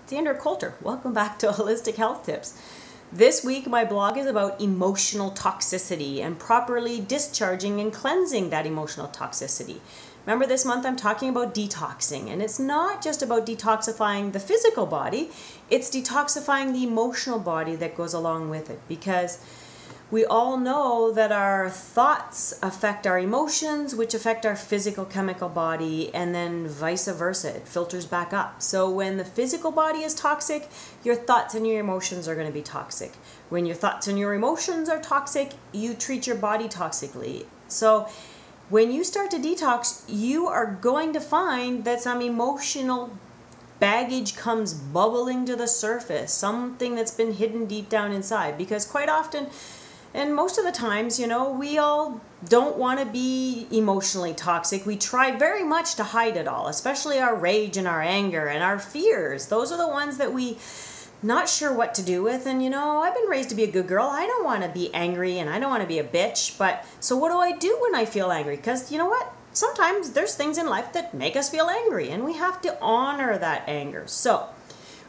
Sandra Coulter. Welcome back to Holistic Health Tips. This week my blog is about emotional toxicity and properly discharging and cleansing that emotional toxicity. Remember, this month I'm talking about detoxing, and it's not just about detoxifying the physical body, it's detoxifying the emotional body that goes along with it, because we all know that our thoughts affect our emotions, which affect our physical chemical body, and then vice versa. It filters back up. So when the physical body is toxic, your thoughts and your emotions are going to be toxic. When your thoughts and your emotions are toxic, you treat your body toxically. So when you start to detox, you are going to find that some emotional baggage comes bubbling to the surface, something that's been hidden deep down inside, because quite often, and most of the times, you know, we all don't want to be emotionally toxic. We try very much to hide it all, especially our rage and our anger and our fears. Those are the ones that we not sure what to do with. And, you know, I've been raised to be a good girl. I don't want to be angry and I don't want to be a bitch. But so what do I do when I feel angry? Because you know what? Sometimes there's things in life that make us feel angry, and we have to honor that anger. So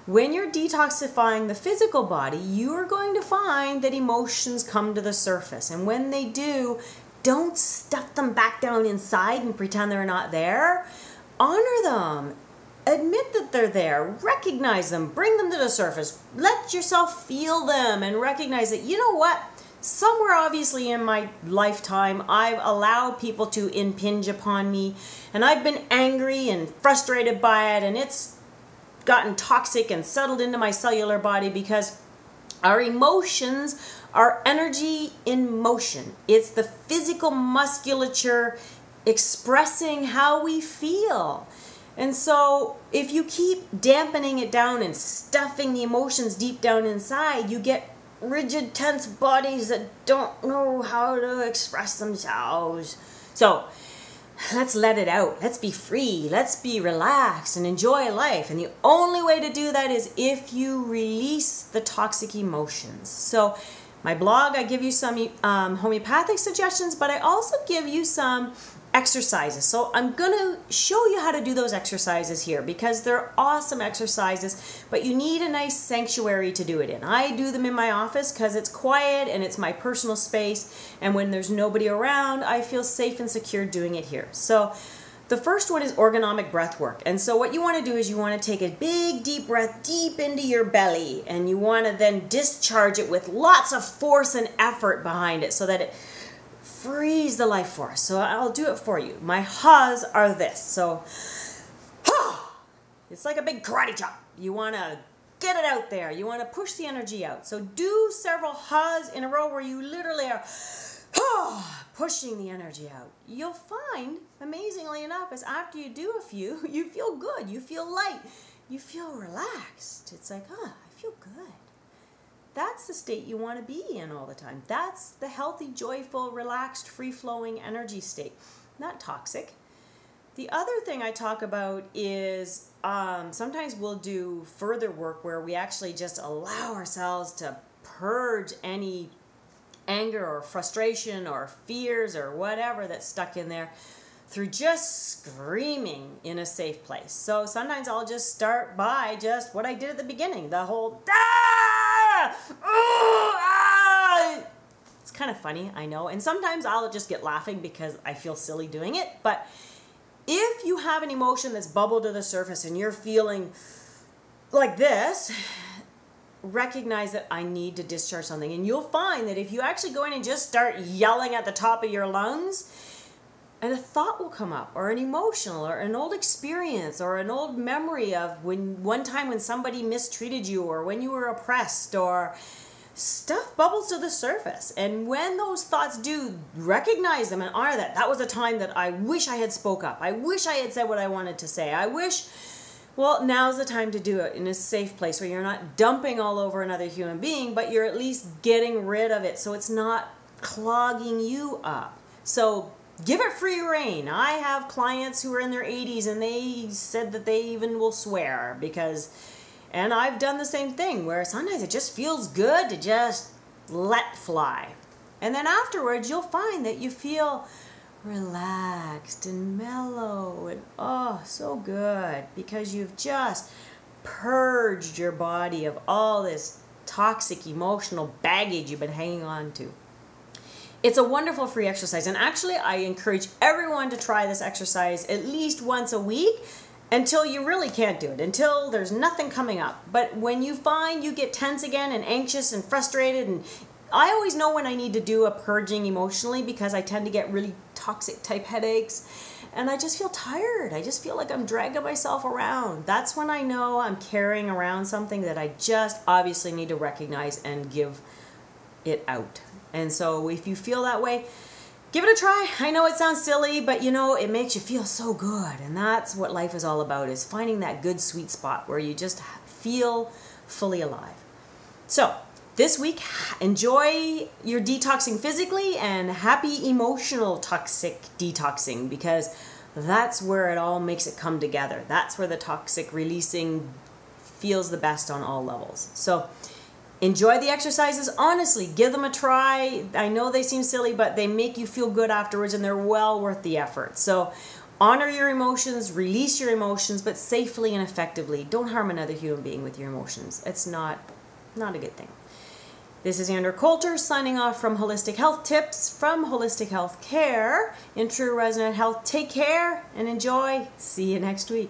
when you're detoxifying the physical body, you are going to find that emotions come to the surface. And when they do, don't stuff them back down inside and pretend they're not there. Honor them. Admit that they're there. Recognize them. Bring them to the surface. Let yourself feel them and recognize that, you know what? Somewhere obviously in my lifetime, I've allowed people to impinge upon me. And I've been angry and frustrated by it, and it's gotten toxic and settled into my cellular body, because our emotions are energy in motion. It's the physical musculature expressing how we feel. And so if you keep dampening it down and stuffing the emotions deep down inside, you get rigid, tense bodies that don't know how to express themselves. So let's let it out. Let's be free. Let's be relaxed and enjoy life. And the only way to do that is if you release the toxic emotions. So my blog, I give you some homeopathic suggestions, but I also give you some exercises. So I'm going to show you how to do those exercises here, because they're awesome exercises, but you need a nice sanctuary to do it in. I do them in my office because it's quiet and it's my personal space, and when there's nobody around, I feel safe and secure doing it here. So the first one is ergonomic breath work. And so what you want to do is you want to take a big deep breath deep into your belly, and you want to then discharge it with lots of force and effort behind it so that it frees the life force. So I'll do it for you. My ha's are this. So it's like a big karate chop. You want to get it out there. You want to push the energy out. So do several ha's in a row where you literally are pushing the energy out. You'll find, amazingly enough, is after you do a few, you feel good. You feel light. You feel relaxed. It's like, I feel good. That's the state you want to be in all the time. That's the healthy, joyful, relaxed, free-flowing energy state, not toxic. The other thing I talk about is sometimes we'll do further work where we actually just allow ourselves to purge any anger or frustration or fears or whatever that's stuck in there through just screaming in a safe place. So sometimes I'll just start by just what I did at the beginning, the whole It's kind of funny, I know, and sometimes I'll just get laughing because I feel silly doing it. But if you have an emotion that's bubbled to the surface and you're feeling like this, recognize that I need to discharge something. And you'll find that if you actually go in and just start yelling at the top of your lungs, and a thought will come up, or an emotional, or an old experience, or an old memory of one time when somebody mistreated you, or when you were oppressed, or stuff bubbles to the surface. And when those thoughts do, recognize them and honor that. That was a time that I wish I had spoke up. I wish I had said what I wanted to say. I wish, well, now's the time to do it in a safe place where you're not dumping all over another human being, but you're at least getting rid of it so it's not clogging you up. So give it free rein. I have clients who are in their 80s and they said that they even will swear because, and I've done the same thing where sometimes it just feels good to just let fly. And then afterwards you'll find that you feel relaxed and mellow and oh, so good because you've just purged your body of all this toxic emotional baggage you've been hanging on to. It's a wonderful free exercise, and actually I encourage everyone to try this exercise at least once a week until you really can't do it, until there's nothing coming up. But when you find you get tense again and anxious and frustrated, and I always know when I need to do a purging emotionally because I tend to get really toxic type headaches and I just feel tired. I just feel like I'm dragging myself around. That's when I know I'm carrying around something that I just obviously need to recognize and give it out. And so if you feel that way, give it a try. I know it sounds silly, but you know, it makes you feel so good. And that's what life is all about, is finding that good sweet spot where you just feel fully alive. So this week, enjoy your detoxing physically and happy emotional toxic detoxing, because that's where it all makes it come together. That's where the toxic releasing feels the best on all levels. So enjoy the exercises. Honestly, give them a try. I know they seem silly, but they make you feel good afterwards and they're well worth the effort. So honor your emotions, release your emotions, but safely and effectively. Don't harm another human being with your emotions. It's not a good thing. This is Andrew Coulter signing off from Holistic Health Tips from Holistic Health Care in True Resonant Health. Take care and enjoy. See you next week.